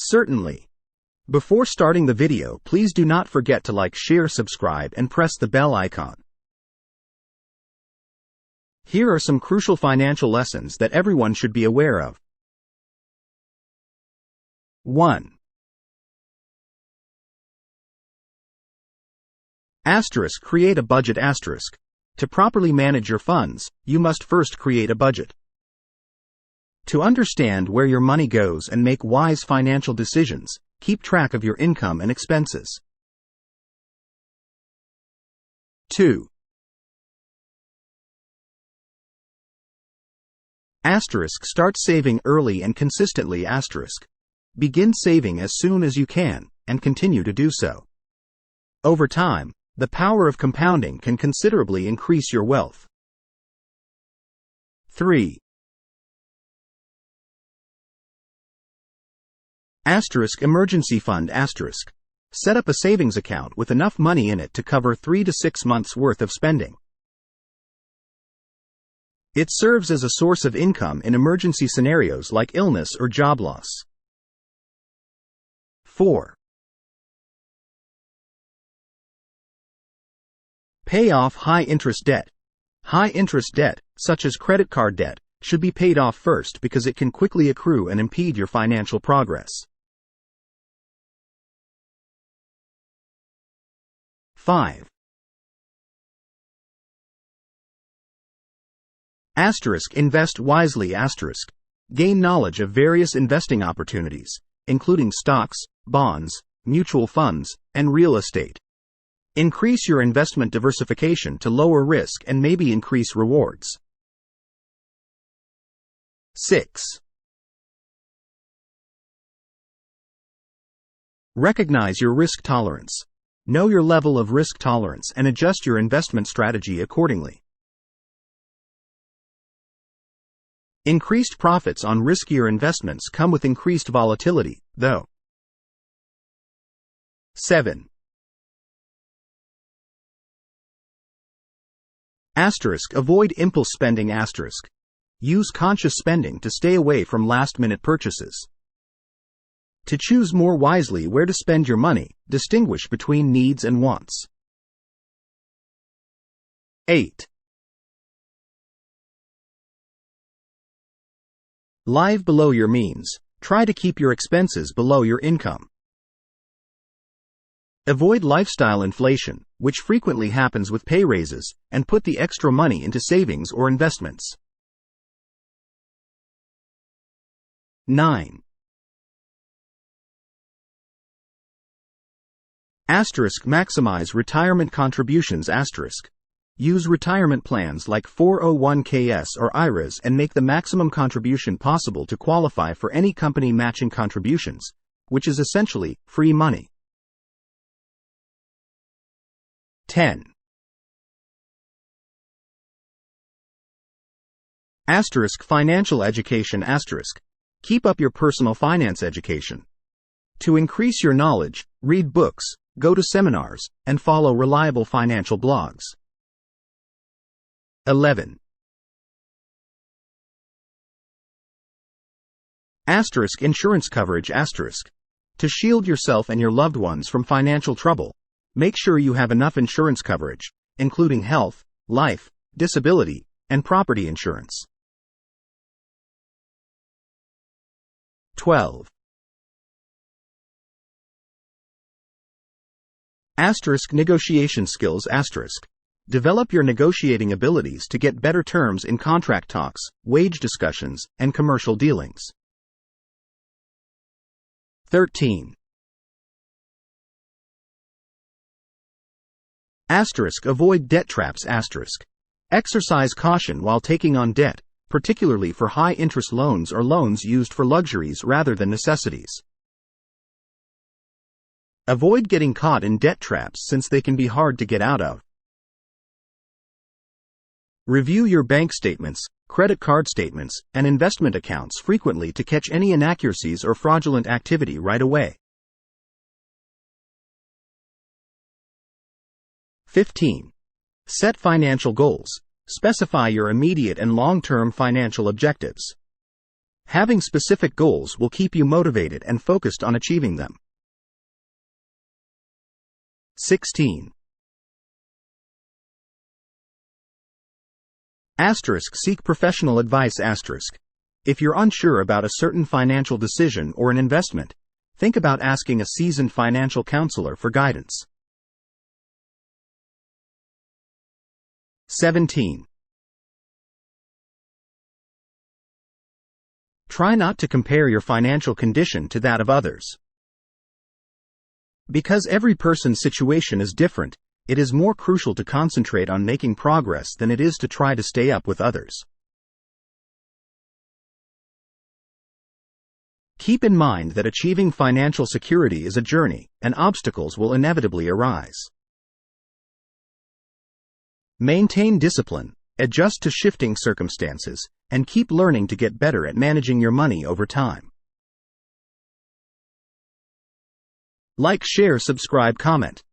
Certainly. Before starting the video, please do not forget to like, share, subscribe, and press the bell icon. Here are some crucial financial lessons that everyone should be aware of. 1. Create a budget. To properly manage your funds, you must first create a budget. To understand where your money goes and make wise financial decisions, keep track of your income and expenses. 2. Start saving early and consistently. Begin saving as soon as you can, and continue to do so. Over time, the power of compounding can considerably increase your wealth. 3. Emergency fund. Set up a savings account with enough money in it to cover 3 to 6 months' worth of spending. It serves as a source of income in emergency scenarios like illness or job loss. 4. Pay off high-interest debt. High-interest debt, such as credit card debt, should be paid off first because it can quickly accrue and impede your financial progress. 5. Invest wisely. Gain knowledge of various investing opportunities, including stocks, bonds, mutual funds, and real estate. Increase your investment diversification to lower risk and maybe increase rewards. 6. Recognize your risk tolerance. Know your level of risk tolerance and adjust your investment strategy accordingly. Increased profits on riskier investments come with increased volatility, though. 7. Avoid impulse spending. Use conscious spending to stay away from last-minute purchases. To choose more wisely where to spend your money, distinguish between needs and wants. 8. Live below your means. Try to keep your expenses below your income. Avoid lifestyle inflation, which frequently happens with pay raises, and put the extra money into savings or investments. 9. Maximize retirement contributions. Use retirement plans like 401ks or IRAs and make the maximum contribution possible to qualify for any company matching contributions, which is essentially free money. 10. Financial education. Keep up your personal finance education. To increase your knowledge, read books, go to seminars, and follow reliable financial blogs. 11. Insurance coverage. To shield yourself and your loved ones from financial trouble, make sure you have enough insurance coverage, including health, life, disability, and property insurance. 12. Negotiation skills. Develop your negotiating abilities to get better terms in contract talks, wage discussions, and commercial dealings. 13. Avoid debt traps. Exercise caution while taking on debt, particularly for high-interest loans or loans used for luxuries rather than necessities. Avoid getting caught in debt traps since they can be hard to get out of. Review your bank statements, credit card statements, and investment accounts frequently to catch any inaccuracies or fraudulent activity right away. 15. Set financial goals. Specify your immediate and long-term financial objectives. Having specific goals will keep you motivated and focused on achieving them. 16. Seek professional advice. If you're unsure about a certain financial decision or an investment, think about asking a seasoned financial counselor for guidance. 17. Try not to compare your financial condition to that of others. Because every person's situation is different, it is more crucial to concentrate on making progress than it is to try to stay up with others. Keep in mind that achieving financial security is a journey, and obstacles will inevitably arise. Maintain discipline, adjust to shifting circumstances, and keep learning to get better at managing your money over time. Like, share, subscribe, comment.